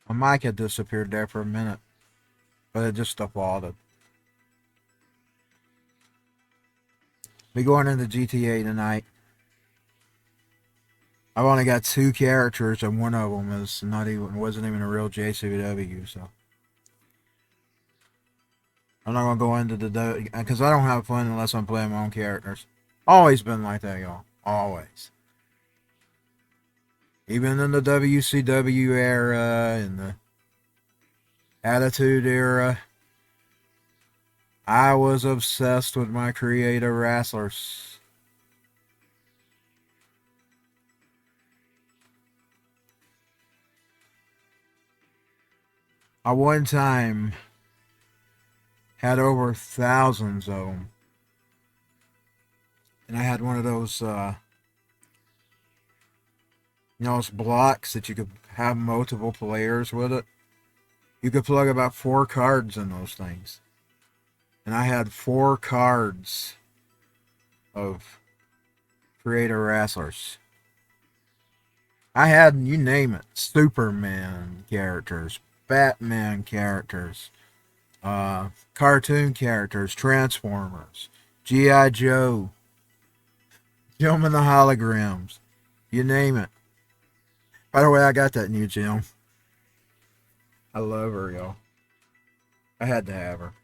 My mic had disappeared there for a minute, but it just defaulted. We going into GTA tonight. I've only got 2 characters, and one of them wasn't even a real JCW, so I'm not gonna go into the because I don't have fun unless I'm playing my own characters. Always been like that, y'all. Always. Even in the WCW era, in the Attitude era, I was obsessed with my creative wrestlers. I one time had over thousands of them. And I had one of those, those blocks that you could have multiple players with it. You could plug about 4 cards in those things. And I had 4 cards of creator wrestlers. I had, you name it, Superman characters, Batman characters, cartoon characters, Transformers, G.I. Joe, Jim and the Holograms, you name it. By the way, I got that new Jim. I love her, y'all. I had to have her.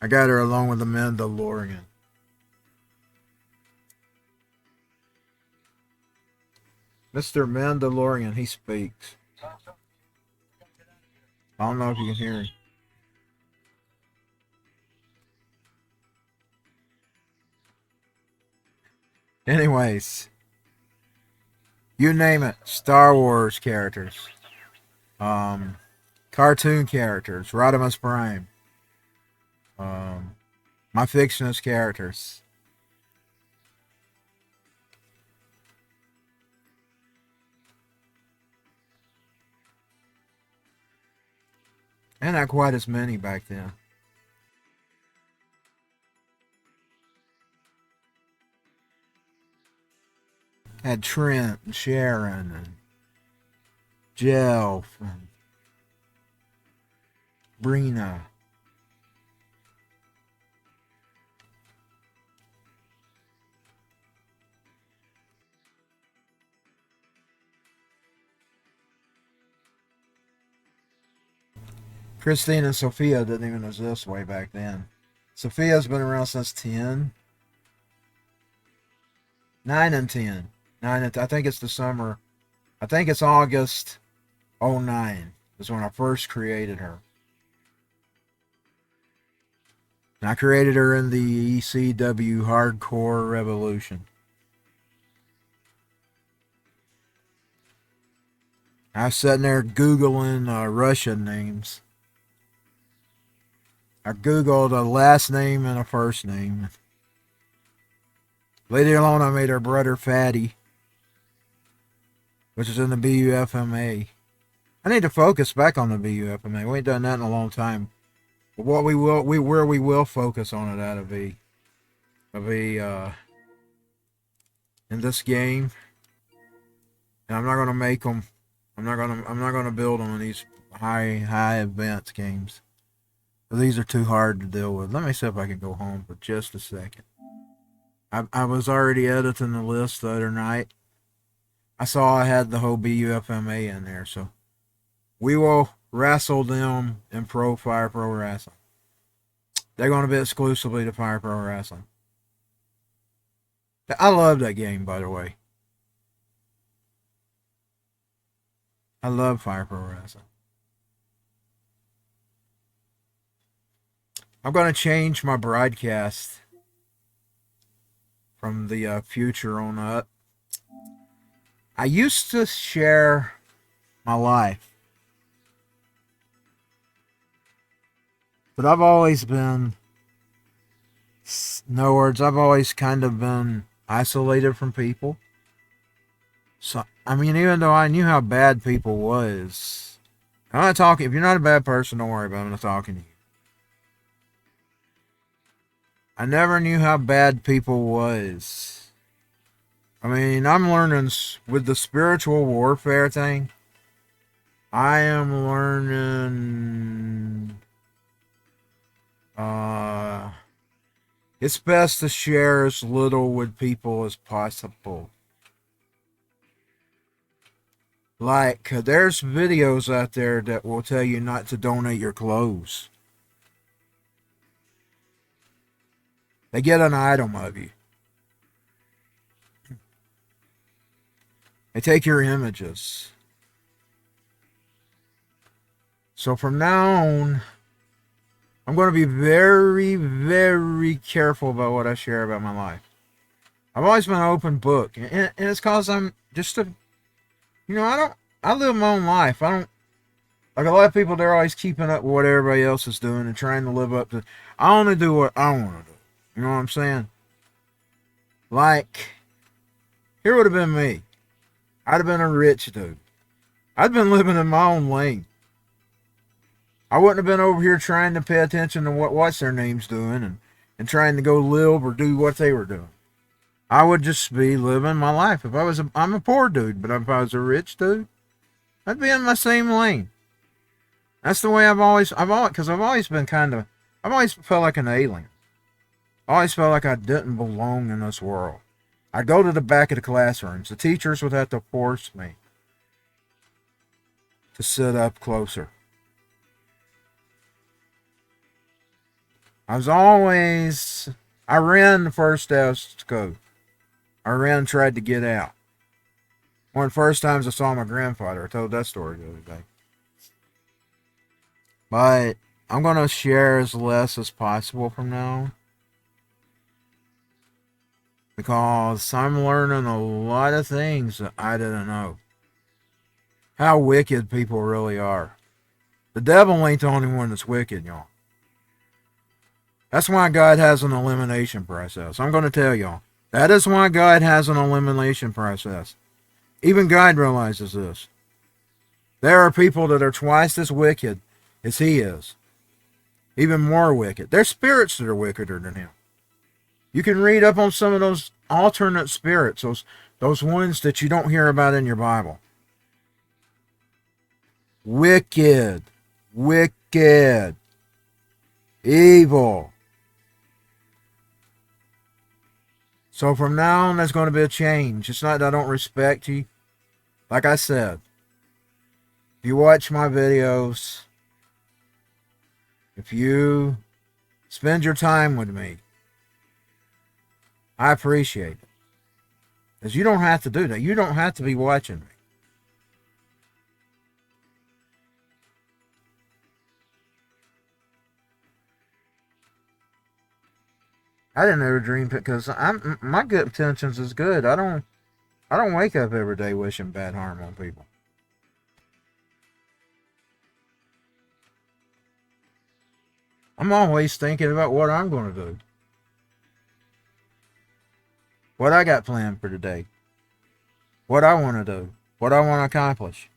I got her along with the Mandalorian. Mr. Mandalorian, he speaks. I don't know if you can hear him. Anyways, you name it. Star Wars characters. Cartoon characters. Rodimus Prime. My fictionist characters. And not quite as many back then. Had Trent and Sharon and Jelf and Brina. Christine and Sophia didn't even exist way back then. Sophia's been around since 10. 9 and 10. I think it's the summer. I think it's August 09 is when I first created her. And I created her in the ECW Hardcore Revolution. I was sitting there Googling Russian names. I Googled a last name and a first name. Later on, I made her brother Fatty, which is in the BUFMA. I need to focus back on the BUFMA. We ain't done that in a long time. But what we will focus on it that'll be in this game. And I'm not gonna make them. I'm not gonna build them in these high events games. These are too hard to deal with. Let me see if I can go home for just a second. I was already editing the list the other night. I saw I had the whole BUFMA in there, so we will wrestle them in Fire Pro Wrestling. They're going to be exclusively to Fire Pro Wrestling. I love that game, by the way. I love Fire Pro Wrestling. I'm going to change my broadcast from the future on up. I used to share my life, but I've always been, in other words, I've always kind of been isolated from people. So, I mean, even though I knew how bad people was, I'm not talking, if you're not a bad person, don't worry about it, I'm not talking to you. I never knew how bad people was. I mean, I'm learning with the spiritual warfare thing. I am learning. It's best to share as little with people as possible. Like, there's videos out there that will tell you not to donate your clothes. They get an item of you. They take your images. So from now on, I'm going to be very, very careful about what I share about my life. I've always been an open book. And it's because I'm just a, I live my own life. I don't, like a lot of people, they're always keeping up with what everybody else is doing and trying to live up to, I only do what I want to do. You know what I'm saying? Like, here would have been me. I'd have been a rich dude. I'd been living in my own lane. I wouldn't have been over here trying to pay attention to what's their name's doing and trying to go live or do what they were doing. I would just be living my life. I'm a poor dude, but if I was a rich dude, I'd be in my same lane. That's the way I've always been I've always felt like an alien. I always felt like I didn't belong in this world. I'd go to the back of the classrooms. The teachers would have to force me to sit up closer. I ran the first day of school. I ran and tried to get out. One of the first times I saw my grandfather. I told that story the other day. But I'm going to share as less as possible from now on. Because I'm learning a lot of things that I didn't know. How wicked people really are. The devil ain't the only one that's wicked, y'all. That's why God has an elimination process. I'm going to tell y'all. That is why God has an elimination process. Even God realizes this. There are people that are twice as wicked as he is. Even more wicked. There's spirits that are wickeder than him. You can read up on some of those alternate spirits, those ones that you don't hear about in your Bible. Wicked. Wicked. Evil. So from now on, there's going to be a change. It's not that I don't respect you. Like I said, if you watch my videos, if you spend your time with me, I appreciate it. Because you don't have to do that. You don't have to be watching me. I didn't ever dream because my good intentions is good. I don't wake up every day wishing bad harm on people. I'm always thinking about what I'm going to do. What I got planned for today. What I want to do. What I want to accomplish.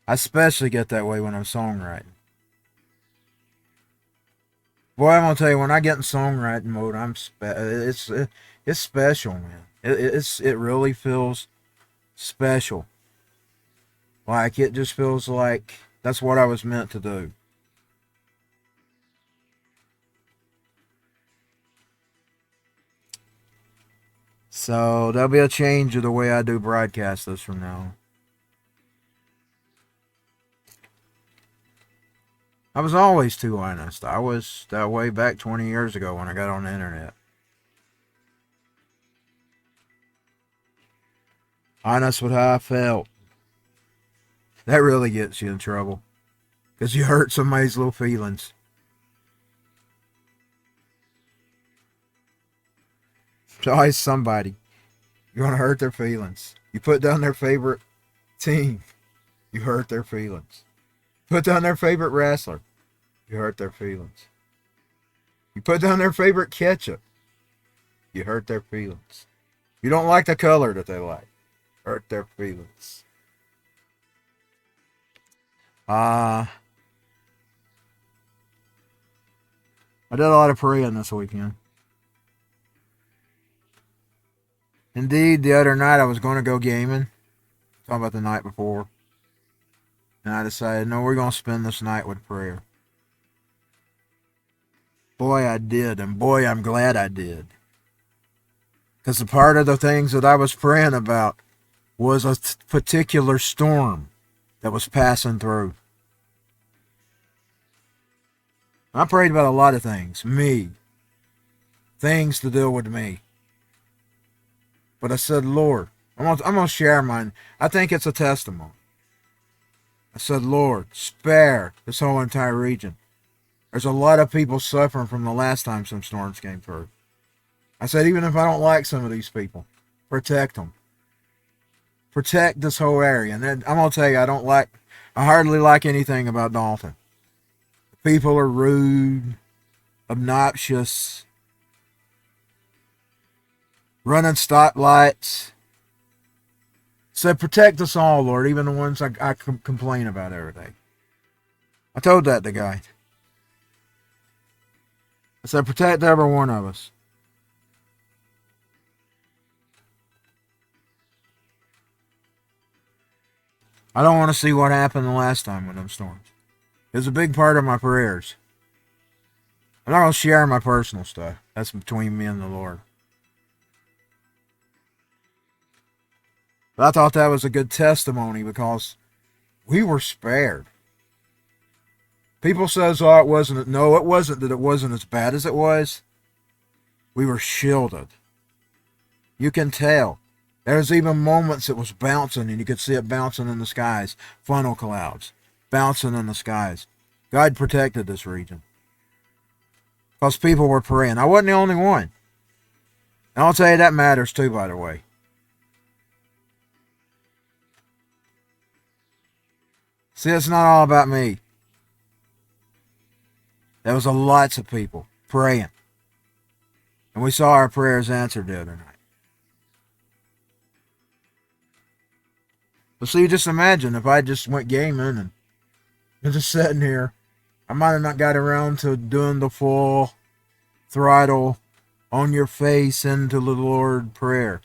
I especially get that way when I'm songwriting. Boy, I'm gonna tell you, when I get in songwriting mode, it's special, man. It really feels special. Like, it just feels like that's what I was meant to do. So there'll be a change of the way I do broadcast this from now on. I was always too honest. I was that way back 20 years ago when I got on the internet. Honest with how I felt. That really gets you in trouble. Because you hurt somebody's little feelings. It's always somebody. You're going to hurt their feelings. You put down their favorite team. You hurt their feelings. Put down their favorite wrestler. You hurt their feelings. You put down their favorite ketchup. You hurt their feelings. You don't like the color that they like. Hurt their feelings. I did a lot of praying this weekend. Indeed, the other night I was going to go gaming. Talking about the night before. And I decided, no, we're going to spend this night with prayer. Boy, I did. And boy, I'm glad I did. Because a part of the things that I was praying about was a particular storm that was passing through. I prayed about a lot of things. Things to deal with me. But I said, Lord, I'm gonna share mine. I think it's a testimony. I said, Lord, spare this whole entire region. There's a lot of people suffering from the last time some storms came through. I said, even if I don't like some of these people, protect them. Protect this whole area. And then I'm gonna tell you, I hardly like anything about Dalton. People are rude, obnoxious, running stoplights. So protect us all, Lord, even the ones I complain about every day. I told that to guy. I said, protect every one of us. I don't want to see what happened the last time with them storms. It was a big part of my prayers. I'm not going to share my personal stuff. That's between me and the Lord. But I thought that was a good testimony because we were spared. People says, oh, it wasn't. No, it wasn't that it wasn't as bad as it was. We were shielded. You can tell. There's even moments it was bouncing and you could see it bouncing in the skies. Funnel clouds. Bouncing in the skies. God protected this region. Because people were praying. I wasn't the only one. And I'll tell you that matters too, by the way. See, it's not all about me. There was lots of people praying. And we saw our prayers answered the other night. But see, just imagine if I just went gaming and just sitting here. I might have not got around to doing the full throttle on your face into the Lord prayer.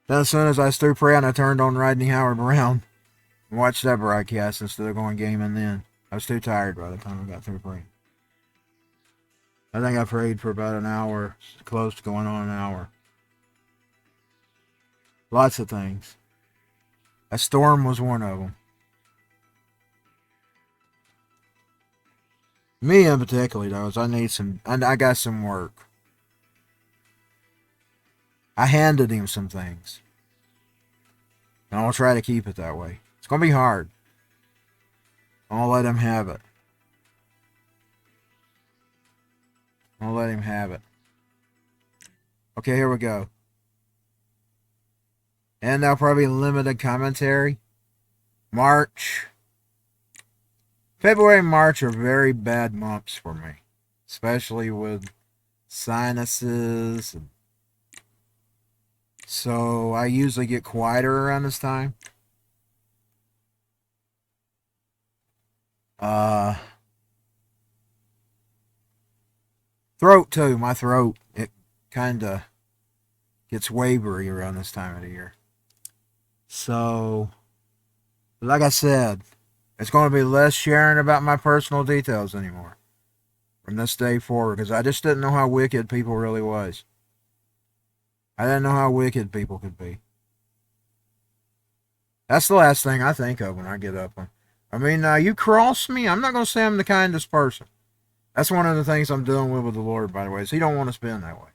Then as soon as I was through praying, I turned on Rodney Howard-Brown and watched that broadcast instead of going gaming then. I was too tired by the time I got through praying. I think I prayed for about an hour, close to going on an hour. Lots of things. A storm was one of them. Me in particular, though, is I got some work. I handed him some things. And I'll try to keep it that way. It's going to be hard. I'll let him have it. I'll let him have it. Okay, here we go. And now probably limited commentary. February and March are very bad months for me. Especially with sinuses. So I usually get quieter around this time. Throat too. My throat, it kind of gets wavery around this time of the year. So, like I said, it's going to be less sharing about my personal details anymore from this day forward because I just didn't know how wicked people really was. I didn't know how wicked people could be. That's the last thing I think of when I get up. I mean, you cross me, I'm not going to say I'm the kindest person. That's one of the things I'm dealing with the Lord, by the way, is He don't want us being that way.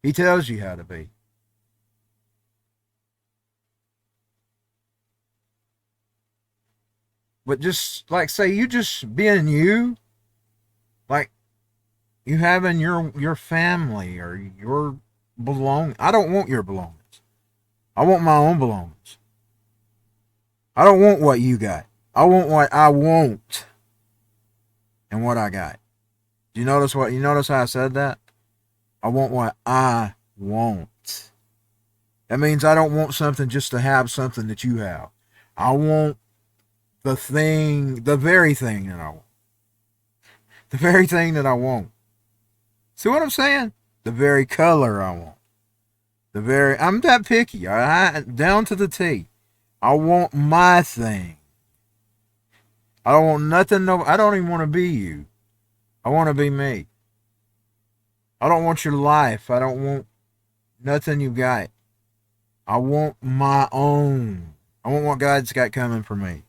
He tells you how to be. But just, like, say, you just being you, like, you having your family or your belongings. I don't want your belongings. I want my own belongings. I don't want what you got. I want what I want and what I got. Do you notice how I said that? I want what I want. That means I don't want something just to have something that you have. I want the very thing that I want. The very thing that I want. See what I'm saying? The very color I want. I'm that picky. Down to the T. I want my thing. I don't want nothing. No, I don't even want to be you. I want to be me. I don't want your life. I don't want nothing you got. I want my own. I want what God's got coming for me.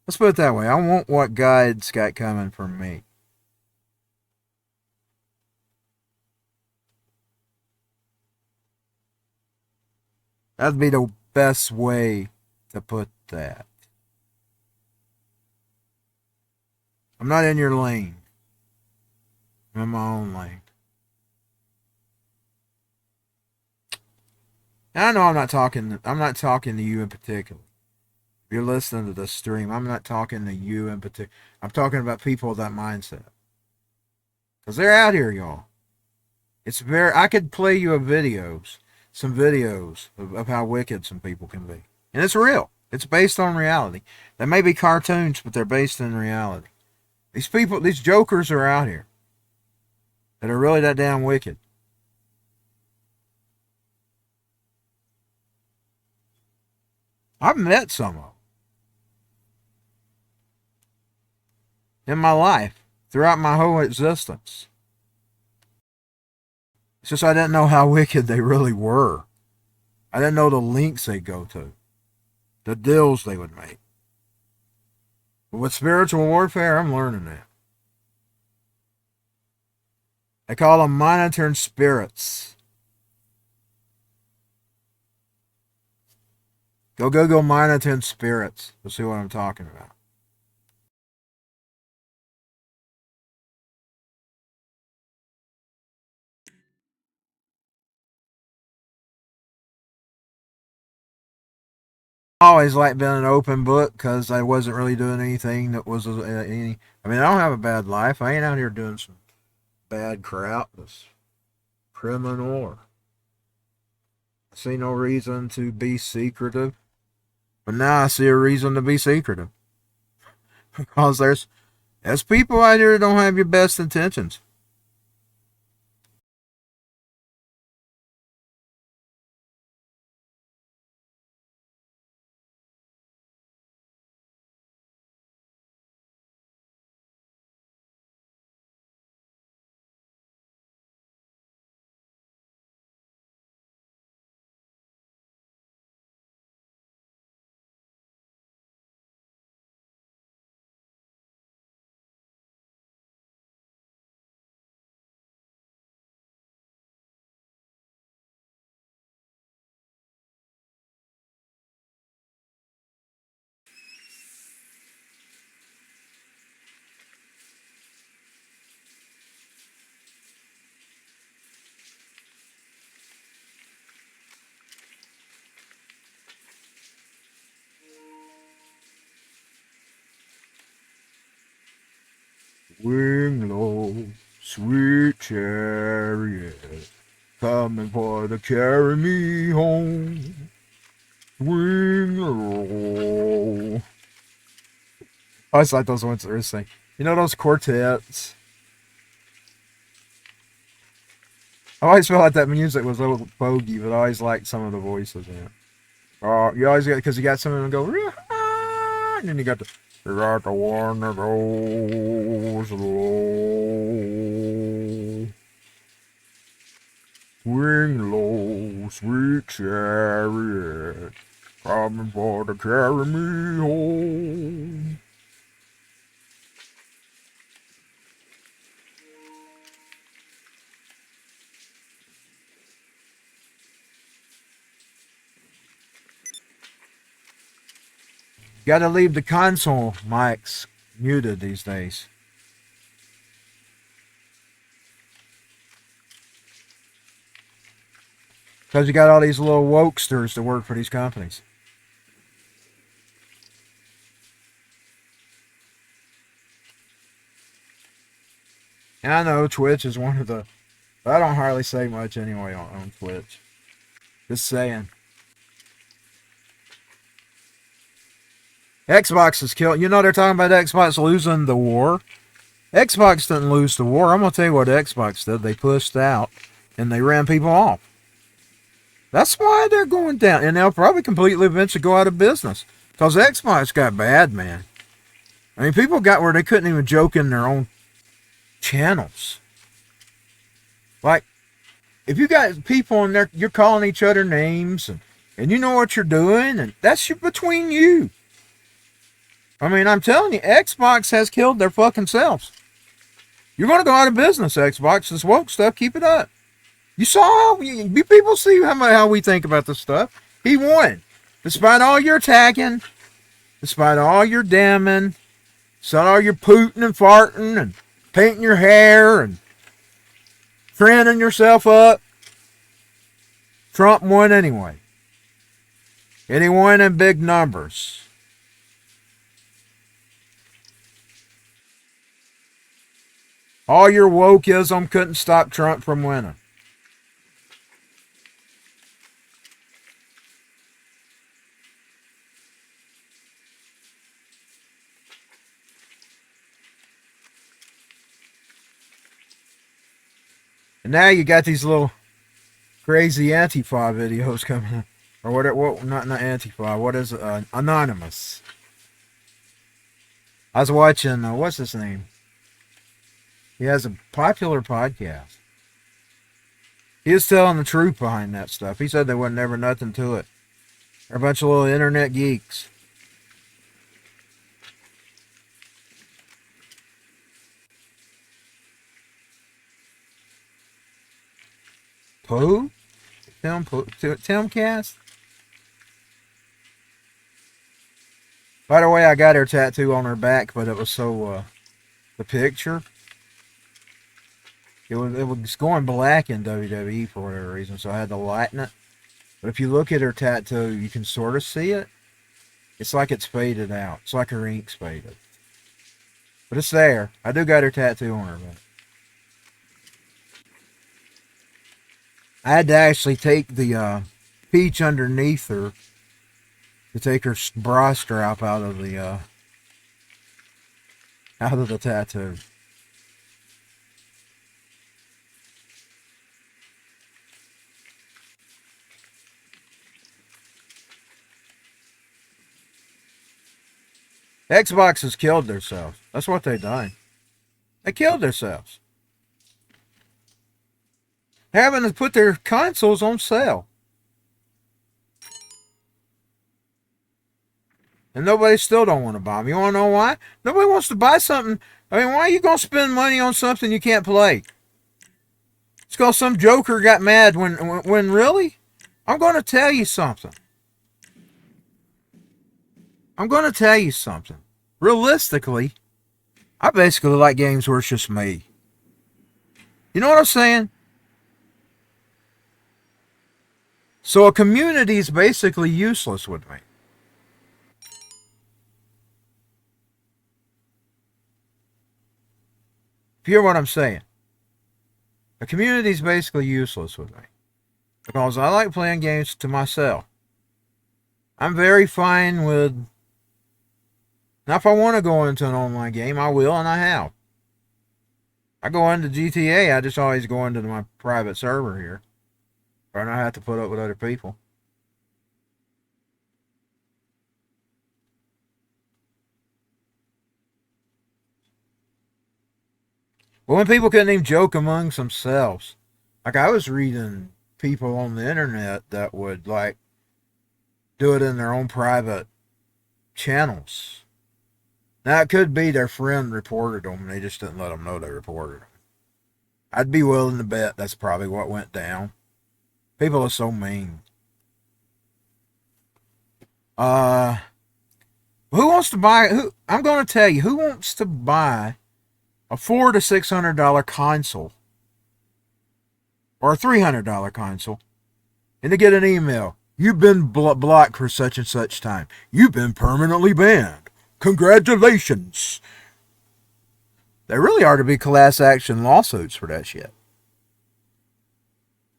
Let's put it that way. I want what God's got coming for me. That'd be the best way to put that. I'm not in your lane. I'm in my own lane. And I know I'm not talking to you in particular. If you're listening to this stream, I'm not talking to you in particular. I'm talking about people with that mindset. Because they're out here, y'all. I could play you some videos of how wicked some people can be. And it's real. It's based on reality. They may be cartoons, but they're based in reality. These jokers are out here that are really that damn wicked. I've met some of them in my life, throughout my whole existence. It's just I didn't know how wicked they really were. I didn't know the lengths they'd go to, the deals they would make. But with spiritual warfare, I'm learning that. They call them monitoring spirits. Go monitoring spirits. You'll see what I'm talking about. I always liked being an open book because I wasn't really doing anything that was any. I mean, I don't have a bad life. I ain't out here doing some bad crap that's criminal. I see no reason to be secretive. But now I see a reason to be secretive. Because there's people out here that don't have your best intentions. Swing low, sweet chariot, coming for to carry me home. Swing low. I always like those ones that are saying, you know, those quartets. I always felt like that music was a little bogey, but I always liked some of the voices in it. You always get, because you got some of them go, and then you got the one that goes low. Swing low, sweet chariot, coming for to carry me home. Gotta leave the console mics muted these days. Because you got all these little wokesters that work for these companies. And I know Twitch is one of the... I don't hardly say much anyway on Twitch. Just saying. Xbox is killing. You know they're talking about Xbox losing the war. Xbox didn't lose the war. I'm gonna tell you what Xbox did. They pushed out and they ran people off. That's why they're going down, and they'll probably completely eventually go out of business because Xbox got bad, man. I mean, people got where they couldn't even joke in their own channels. Like, if you got people in there, you're calling each other names, and you know what you're doing, and that's between you. I mean, I'm telling you, Xbox has killed their fucking selves. You're going to go out of business, Xbox. This woke stuff, keep it up. You saw how people see how we think about this stuff. He won. Despite all your attacking, despite all your damning, despite all your pooting and farting and painting your hair and training yourself up, Trump won anyway. And he won in big numbers. All your wokeism couldn't stop Trump from winning. And now you got these little crazy Antifa videos coming, or what? Not Antifa. What is it? Anonymous? I was watching. What's his name? He has a popular podcast. He was telling the truth behind that stuff. He said there was never nothing to it. They're a bunch of little internet geeks. Pooh? Timcast? By the way, I got her tattoo on her back, but it was so, the picture, it was going black in WWE for whatever reason, so I had to lighten it. But if you look at her tattoo, you can sort of see it. It's like it's faded out. It's like her ink's faded. But it's there. I do got her tattoo on her back. I had to actually take the peach underneath her to take her bra strap out of the tattoo. Xbox has killed themselves. That's what they done. They killed themselves. Having to put their consoles on sale. And nobody still don't want to buy them. You want to know why? Nobody wants to buy something. I mean, why are you going to spend money on something you can't play? It's because some joker got mad when really? I'm going to tell you something. Realistically, I basically like games where it's just me. You know what I'm saying? So a community is basically useless with me. If you hear what I'm saying. A community is basically useless with me. Because I like playing games to myself. I'm very fine with... Now if I want to go into an online game, I will, and I have. I go into GTA, I just always go into my private server here. Or I have to put up with other people. But when people couldn't even joke amongst themselves. Like I was reading people on the internet that would like do it in their own private channels. Now it could be their friend reported them and they just didn't let them know they reported them. I'd be willing to bet that's probably what went down. People are so mean. Who wants to buy? I'm going to tell you, who wants to buy a $400 to $600 console or a $300 console and to get an email? You've been blocked for such and such time. You've been permanently banned. Congratulations. There really are to be class action lawsuits for that shit.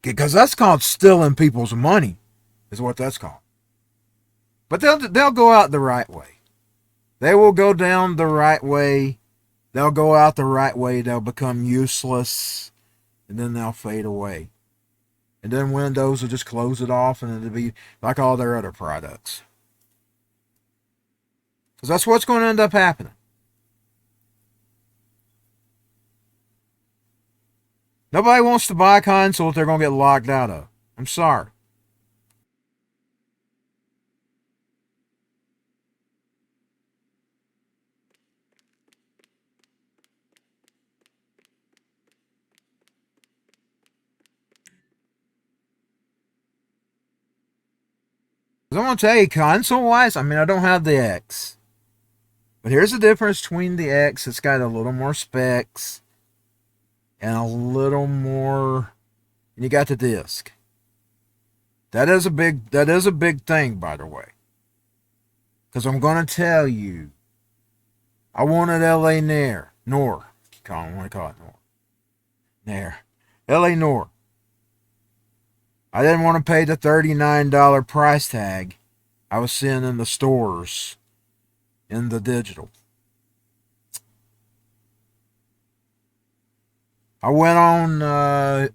Because that's called stealing people's money, is what that's called. But they'll go out the right way. They will go down the right way. They'll go out the right way. They'll become useless, and then they'll fade away. And then Windows will just close it off, and it'll be like all their other products. Because that's what's going to end up happening. Nobody wants to buy a console if they're going to get locked out of. I'm sorry. I'm going to tell you, console-wise, I mean, I don't have the X. But here's the difference between the X. It's got a little more specs. And a little more... And you got the disc. That is a big thing, by the way. Because I'm going to tell you, I wanted LA Nor. I want to call it Nor. Nair. LA Nor. I didn't want to pay the $39 price tag I was seeing in the stores in the digital. I went on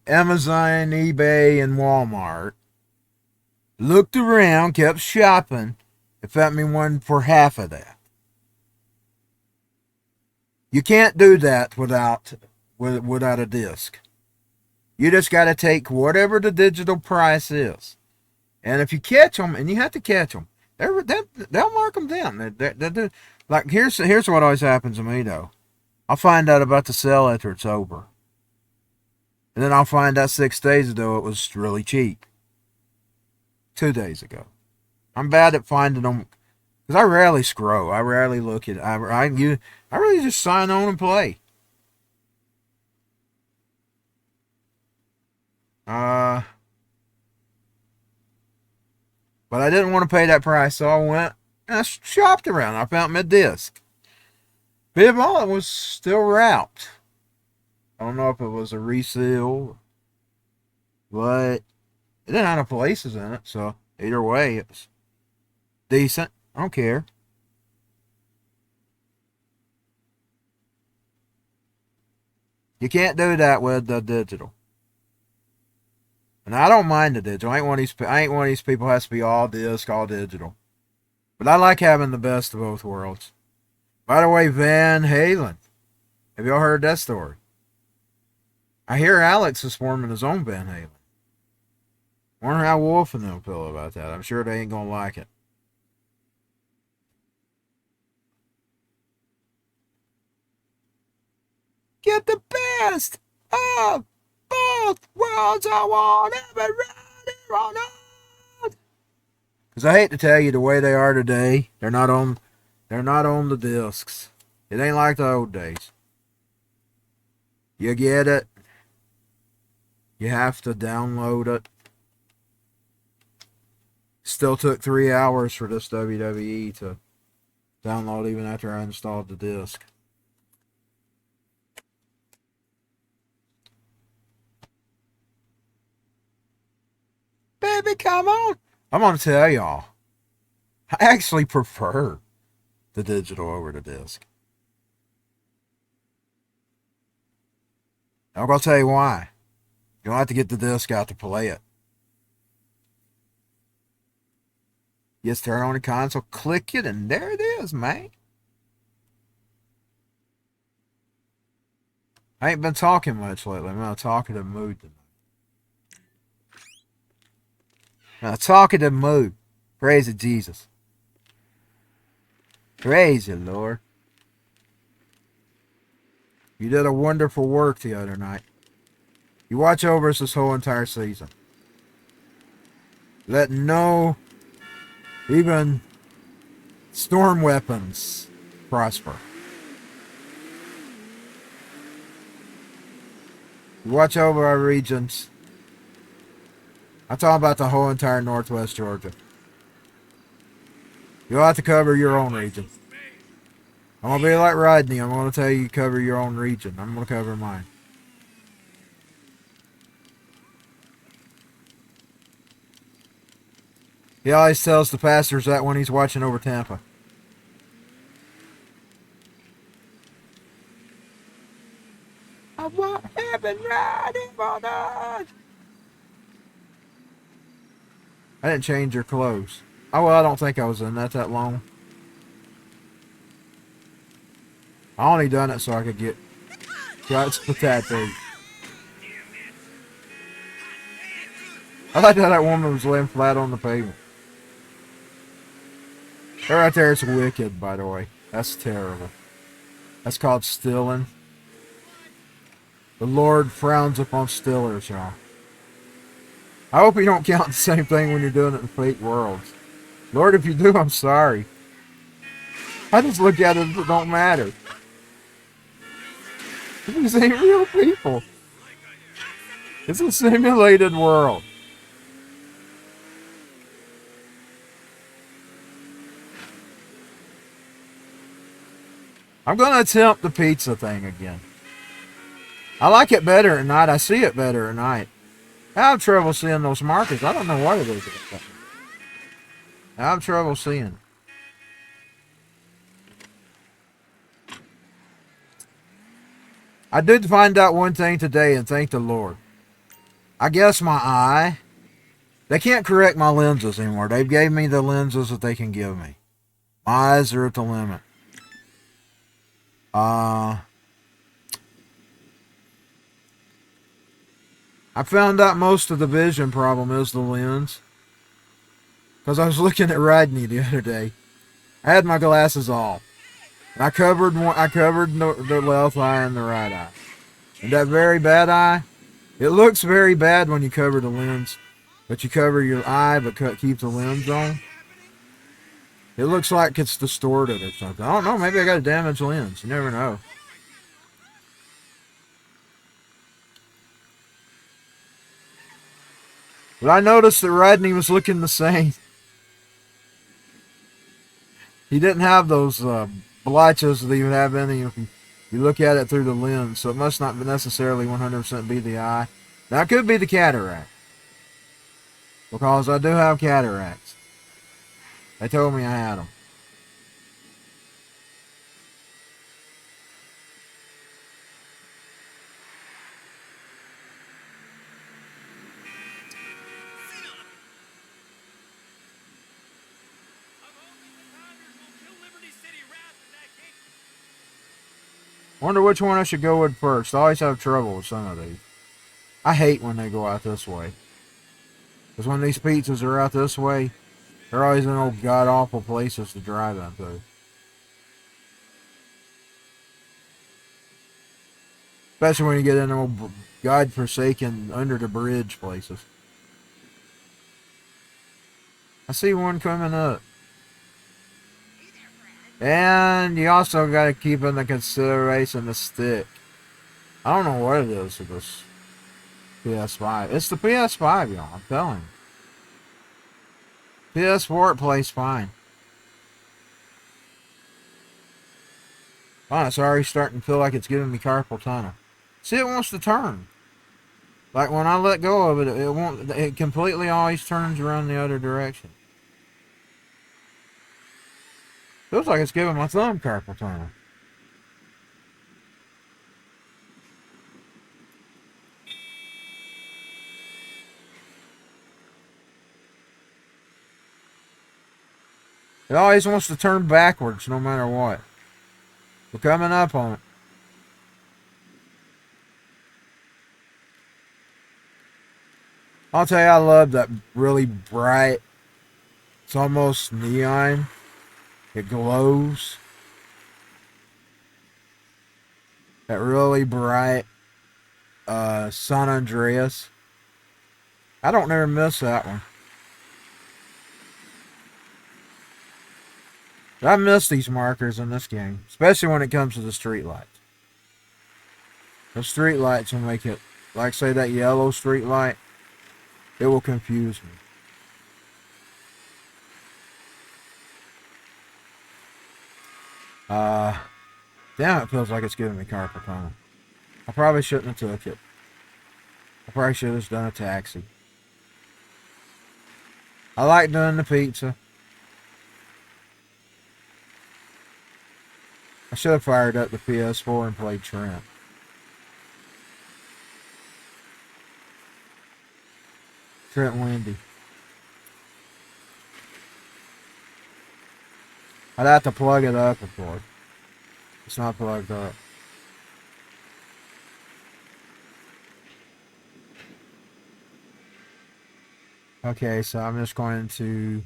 Amazon, eBay, and Walmart. Looked around, kept shopping. It found me one for half of that. You can't do that without a disc. You just got to take whatever the digital price is. And if you catch them, and you have to catch them, they'll mark them down. Like, here's what always happens to me, though. I'll find out about the sale after it's over. And then I'll find out 6 days ago it was really cheap. 2 days ago. I'm bad at finding them. Because I rarely scroll. I rarely look at it. I really just sign on and play. But I didn't want to pay that price, so I went and I shopped around. I found my disc. Bib Wallet was still wrapped. I don't know if it was a resale, but it didn't have no places in it, so either way, it was decent. I don't care. You can't do that with the digital. And I don't mind the digital. I ain't one of these people who has to be all disc, all digital. But I like having the best of both worlds. By the way, Van Halen. Have y'all heard that story? I hear Alex is forming his own Van Halen. Wonder how Wolf and them feel about that. I'm sure they ain't gonna like it. Get the best of both worlds. I want everybody on earth. Because I hate to tell you, the way they are today, they're not on the discs. It ain't like the old days. You get it. You have to download it. Still took 3 hours for this WWE to download even after I installed the disc. Baby, come on. I'm going to tell y'all. I actually prefer the digital over the disc. I'm going to tell you why. You don't have to get the disc out to play it. You just turn on the console, click it, and there it is, man. I ain't been talking much lately. I'm in a talkative mood tonight. In a talkative mood. Praise Jesus. Praise you, Lord. You did a wonderful work the other night. You watch over us this whole entire season. Let no, even storm weapons, prosper. You watch over our regions. I'm talking about the whole entire Northwest Georgia. You'll have to cover your own region. I'm going to be like Rodney. I'm going to tell you cover your own region. I'm going to cover mine. He always tells the pastors that when he's watching over Tampa. I want heaven riding on us. I didn't change your clothes. Oh, well, I don't think I was in that long. I only done it so I could get guts with tattoo. I like how that woman was laying flat on the pavement. That right there is wicked, by the way. That's terrible. That's called stealing. The Lord frowns upon stealers, y'all. I hope you don't count the same thing when you're doing it in fake worlds. Lord, if you do, I'm sorry. I just look at it, it don't matter. These ain't real people. It's a simulated world. I'm going to attempt the pizza thing again. I like it better at night. I see it better at night. I have trouble seeing those markers. I don't know what it is. I have trouble seeing. I did find out one thing today, and thank the Lord. I guess my eye, they can't correct my lenses anymore. They've gave me the lenses that they can give me. My eyes are at the limit. I found out most of the vision problem is the lens. Because I was looking at Rodney the other day. I had my glasses off. And I covered the left eye and the right eye. And that very bad eye, it looks very bad when you cover the lens. But you cover your eye but keep the lens on. It looks like it's distorted or something. I don't know, maybe I got a damaged lens. You never know. But I noticed that Rodney was looking the same. He didn't have those blotches that you would have in him if you look at it through the lens, so it must not necessarily 100% be the eye. Now, it could be the cataract, because I do have cataracts. They told me I had them. Wonder which one I should go with first. I always have trouble with some of these. I hate when they go out this way. Because when these pizzas are out this way, they're always in old god-awful places to drive into. Especially when you get in old god-forsaken, under-the-bridge places. I see one coming up. And you also got to keep in the consideration the stick. I don't know what it is with this PS5. It's the PS5, y'all. I'm telling you. PS4, it plays fine. Oh, it's already starting to feel like it's giving me carpal tunnel. See, it wants to turn. Like when I let go of it, it won't. It completely always turns around the other direction. Feels like it's giving my thumb carpal tunnel. It always wants to turn backwards no matter what. We're coming up on it. I'll tell you, I love that really bright, it's almost neon. It glows. That really bright San Andreas. I don't never miss that one. But I miss these markers in this game, especially when it comes to the street lights. The street lights will make it, like say that yellow street light, it will confuse me. Damn, it feels like it's giving me carpal tunnel. I probably shouldn't have took it. I probably should have just done a taxi. I like doing the pizza. I should have fired up the PS4 and played Trent. Trent Wendy. I'd have to plug it up, of course. It's not plugged up. Okay, so I'm just going to...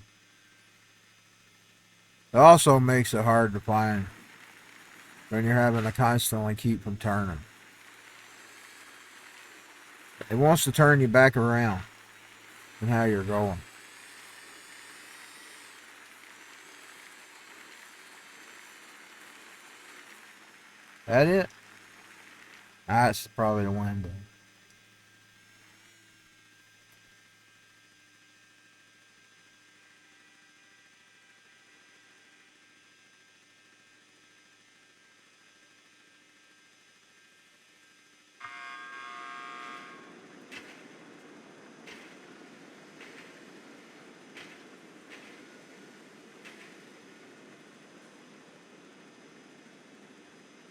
It also makes it hard to find when you're having to constantly keep from turning. It wants to turn you back around and how you're going. That it? That's probably the window.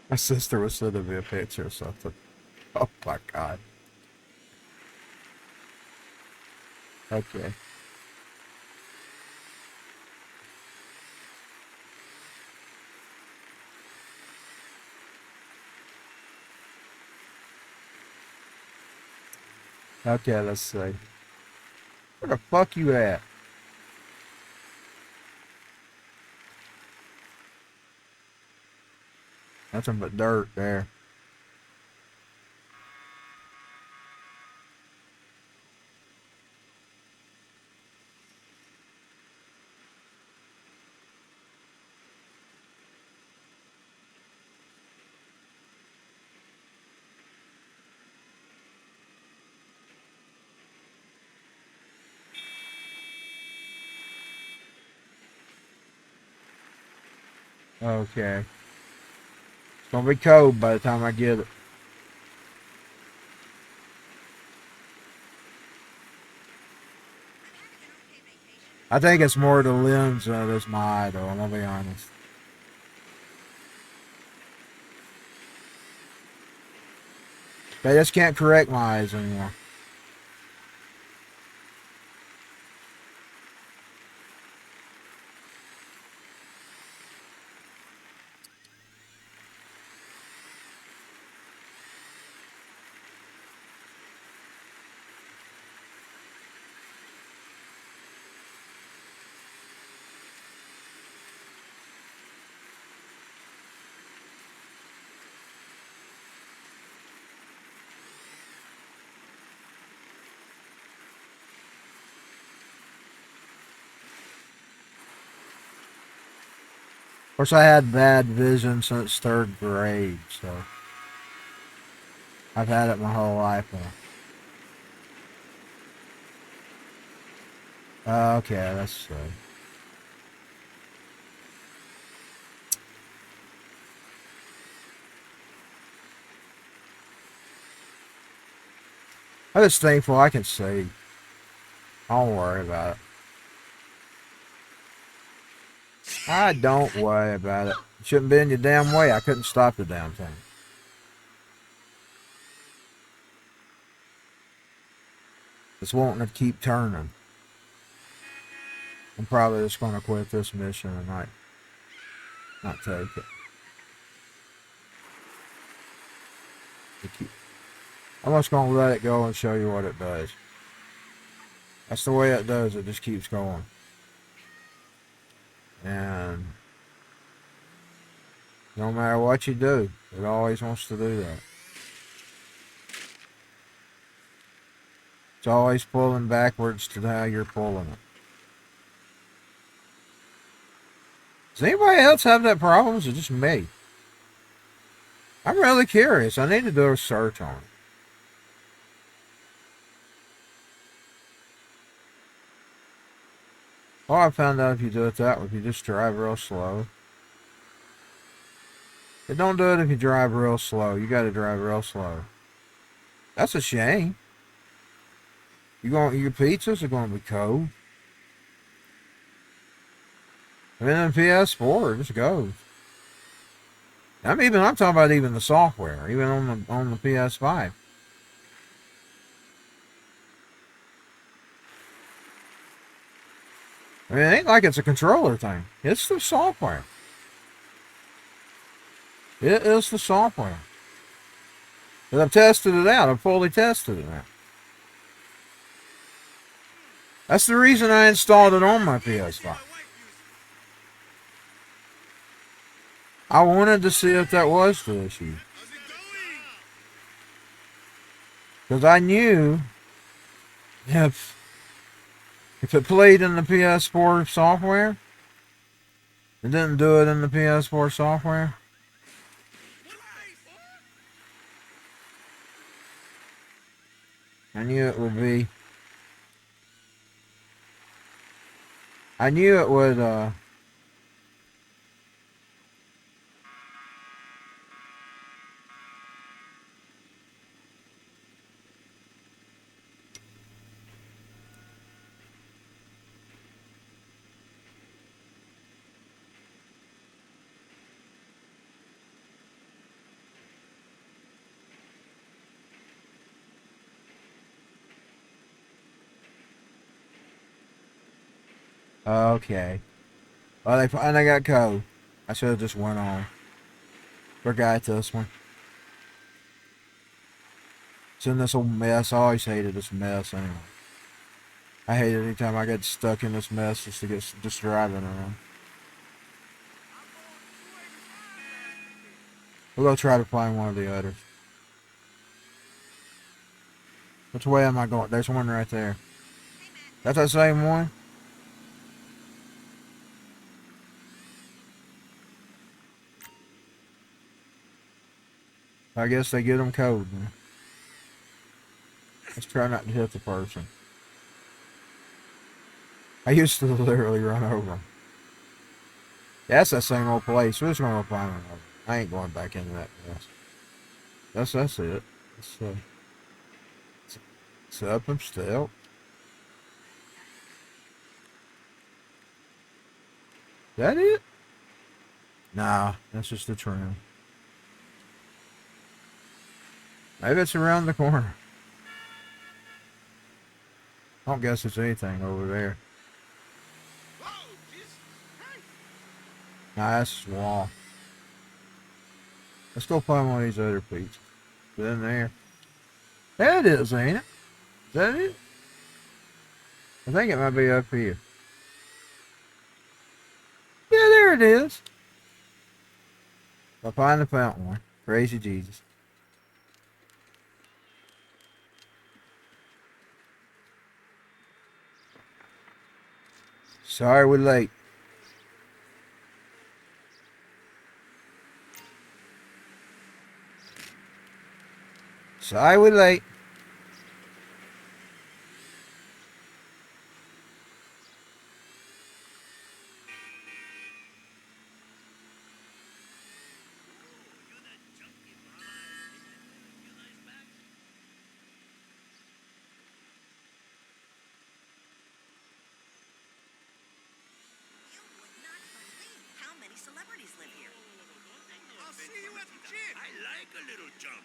My sister was sending me a picture or something. Oh my god. Okay. Okay, let's see. Where the fuck you at? Nothing but dirt there. Okay. It's gonna be cold by the time I get it. I think it's more the lens of this mod, though, I'm gonna be honest. They just can't correct my eyes anymore. Of course, I had bad vision since 3rd grade, so I've had it my whole life now. Okay, let's see. I'm just thankful I can see. Don't worry about it. I don't worry about it. It shouldn't be in your damn way. I couldn't stop the damn thing. It's wanting to keep turning. I'm probably just going to quit this mission and not take it. I'm just going to let it go and show you what it does. That's the way it does. It just keeps going. And no matter what you do, it always wants to do that. It's always pulling backwards to how you're pulling it. Does anybody else have that problem? Is it just me? I'm really curious. I need to do a search on it. Oh, I found out if you do it that way, if you just drive real slow. It don't do it if you drive real slow. You gotta drive real slow. That's a shame. Your pizzas are gonna be cold. I mean, in PS4, it just goes. I'm talking about even the software, even on the PS5. I mean, it ain't like it's a controller thing. It's the software. It is the software. But I've tested it out. I've fully tested it out. That's the reason I installed it on my PS5. I wanted to see if that was the issue. Because I knew if it played in the PS4 software, it didn't do it in the PS4 software. I knew it would be. I knew it would, okay. Well, they finally got code. I should have just went on. Forgot this one. It's in this old mess. I always hated this mess anyway. I hate it anytime I get stuck in this mess just driving around. We'll go try to find one of the others. Which way am I going? There's one right there. That's the same one? I guess they get them code, man. Let's try not to hit the person. I used to literally run over them. Yeah, that's that same old place. We're just going to find another. I ain't going back into that mess. That's it. It's up and still. That it? Nah, that's just the trim. Maybe it's around the corner. I don't guess it's anything over there. Nah, that's the wall. Let's go find one of these other pizzas. Is it in there? There it is, ain't it? Is that it? I think it might be up here. Yeah, there it is. I finally found one. Crazy Jesus. Sorry we're late. Sorry we're late. Celebrities live here. I'll see you at the gym. I like a little junk.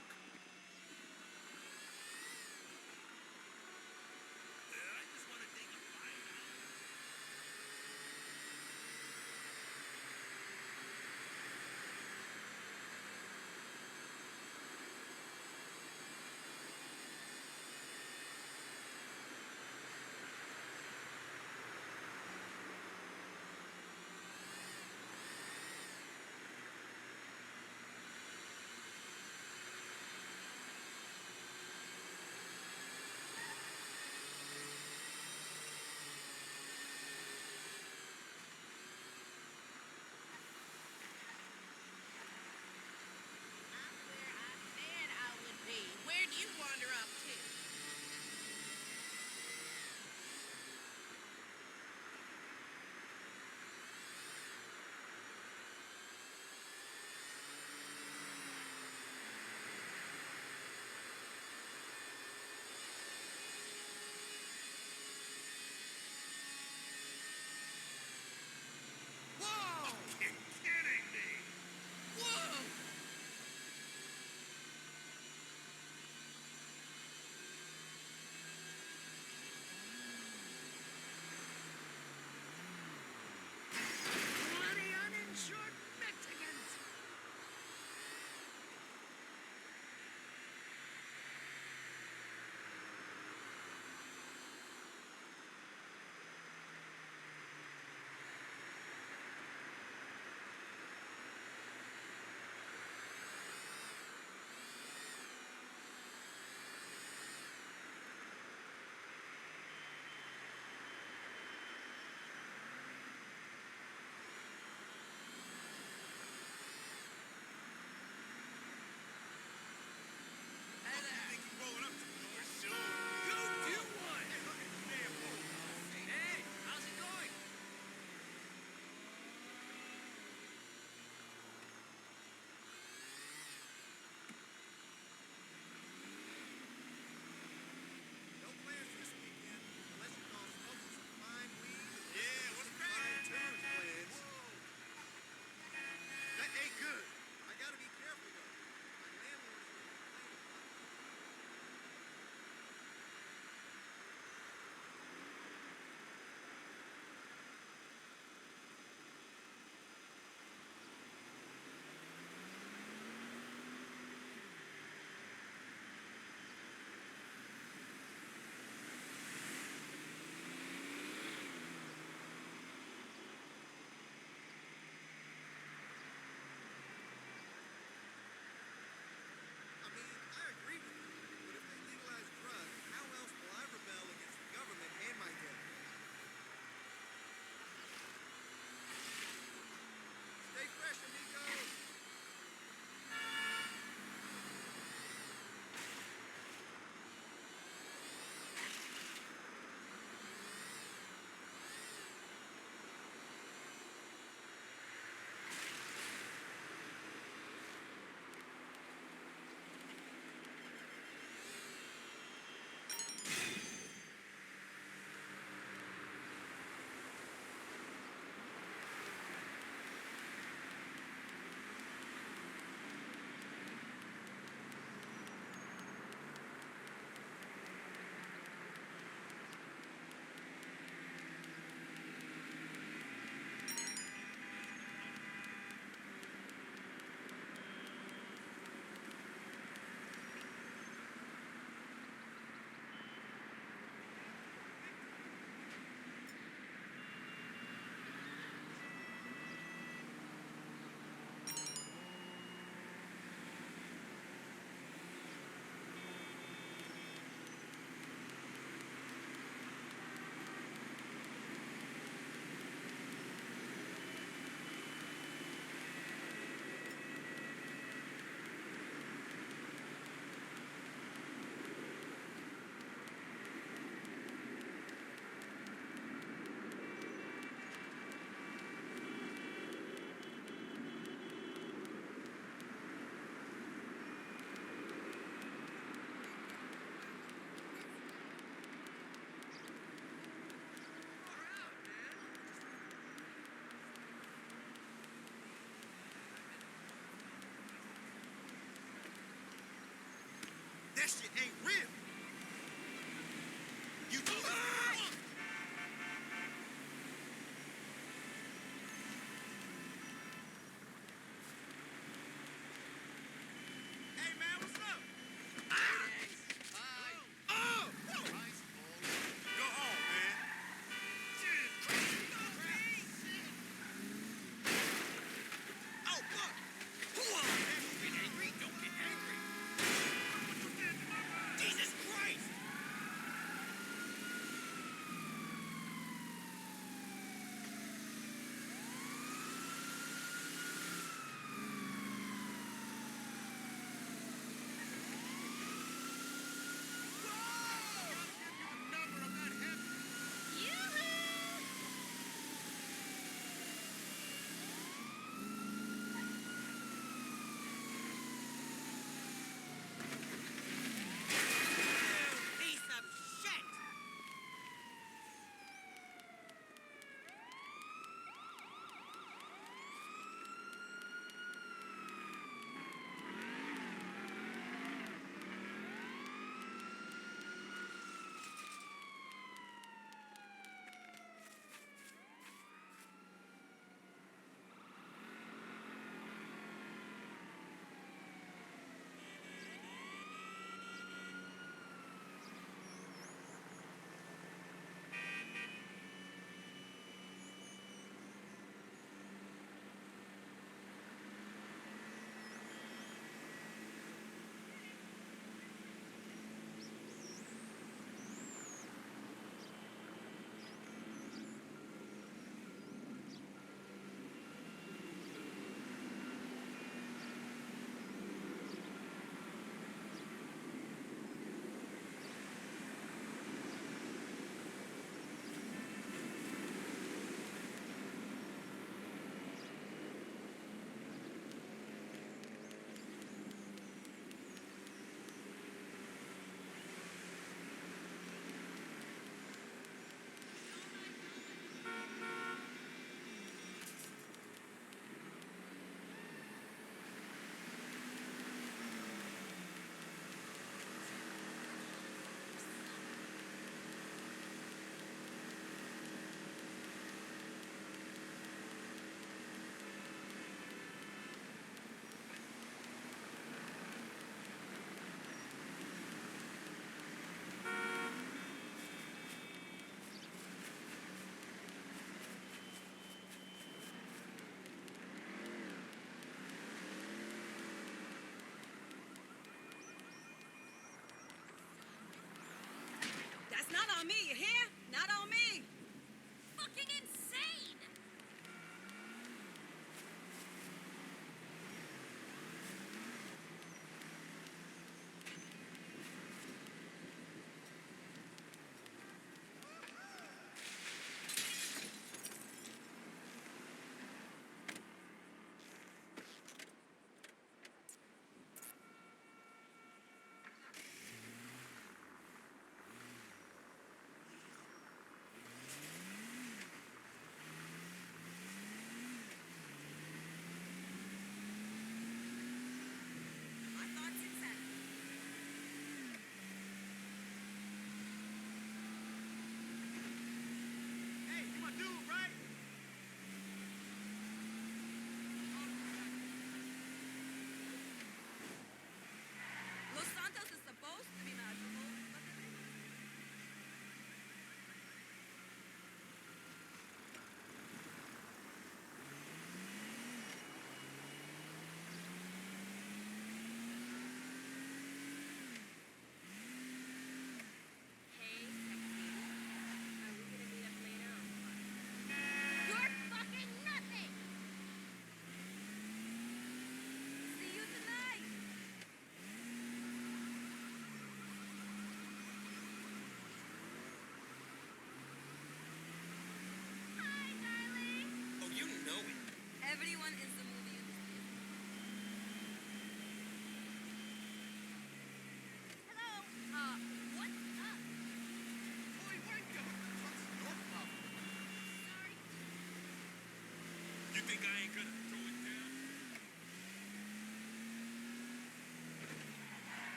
think I ain't gonna throw it down?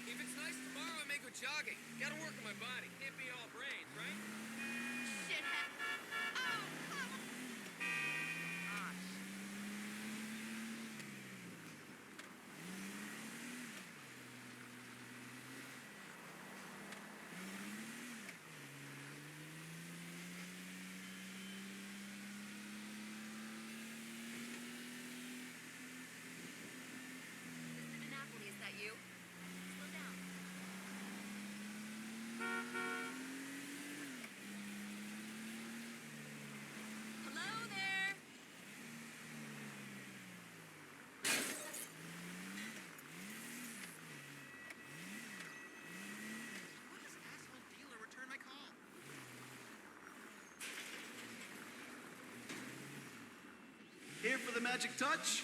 If it's nice tomorrow, I may go jogging. Gotta work on my body. Can't be all brains, right? Shithead. Oh, come on. Gosh. Mr. Napoli, is that you? Slow down. Hello there. Why does asshole dealer return my call? Here for the magic touch?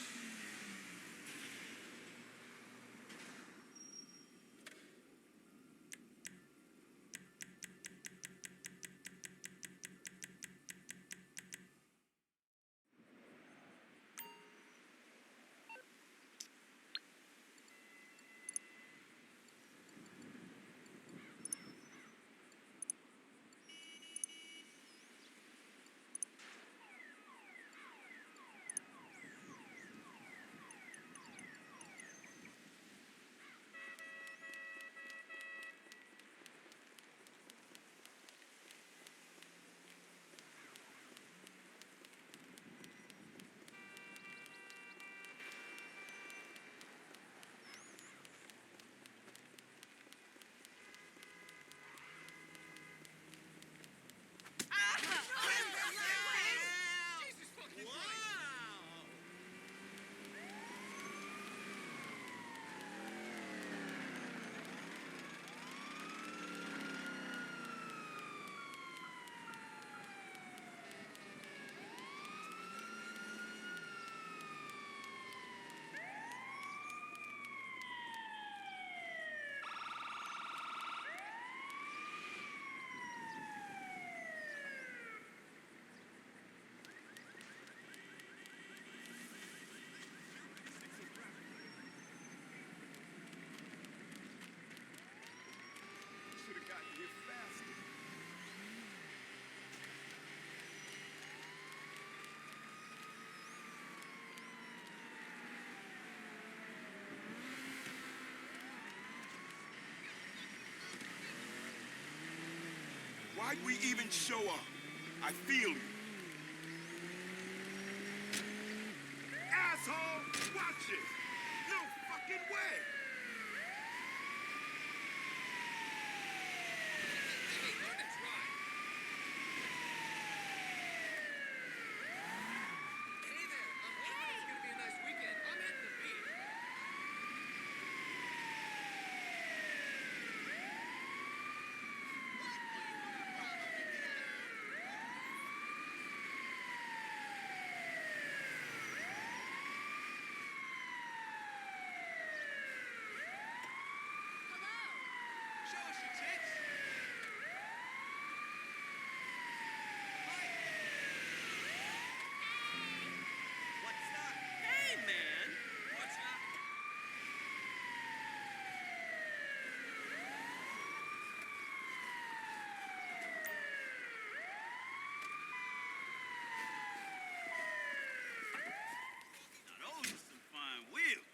Jesus fucking Christ! Wow! Should've gotten here faster. Why'd we even show up? I feel you. Asshole! Watch it! No fucking way! Hey, learn to drive. Hey there, I'm hoping it's gonna be a nice weekend. I'm hitting the beach. Hello. Show us your tits. What's up? Hey, man! What's up? Now those are some fine wheels.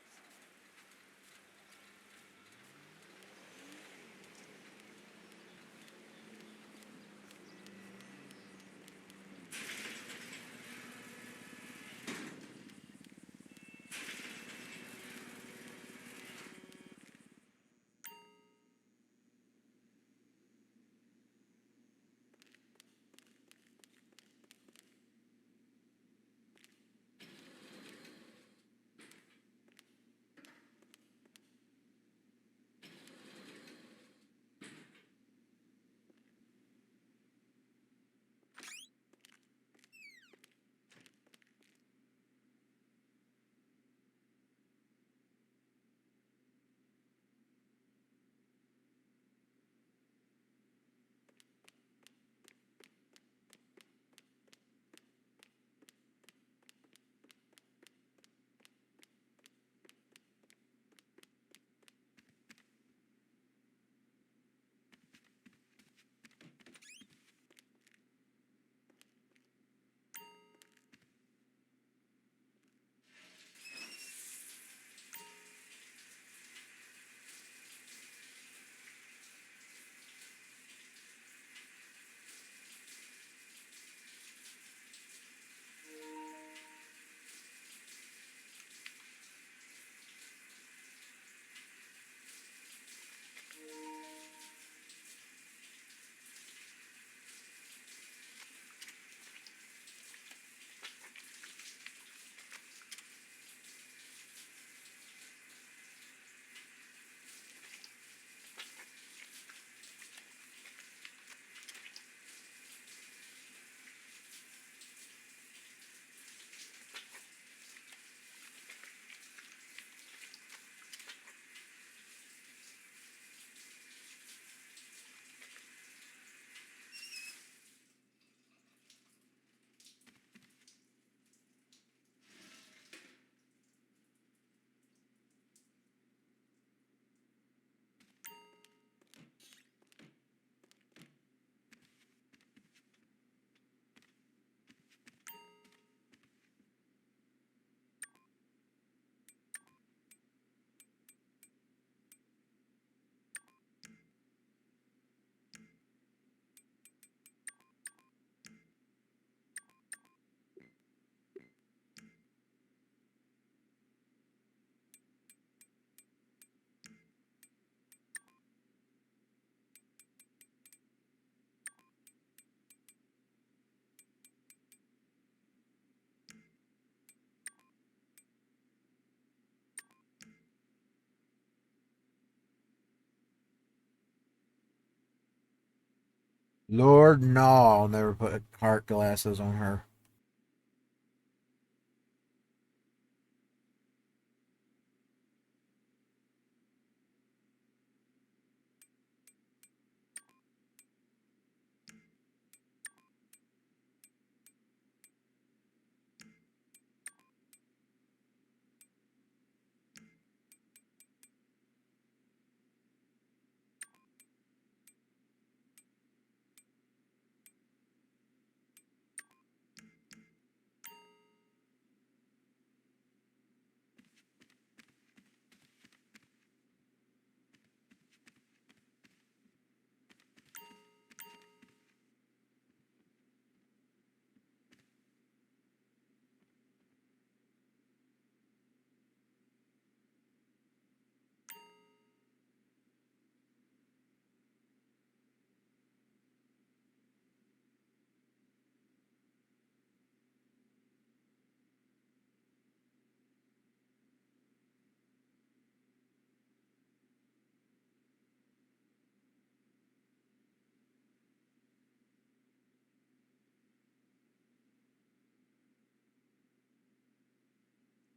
Lord, no, I'll never put heart glasses on her.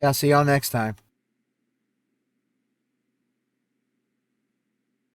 I'll see y'all next time.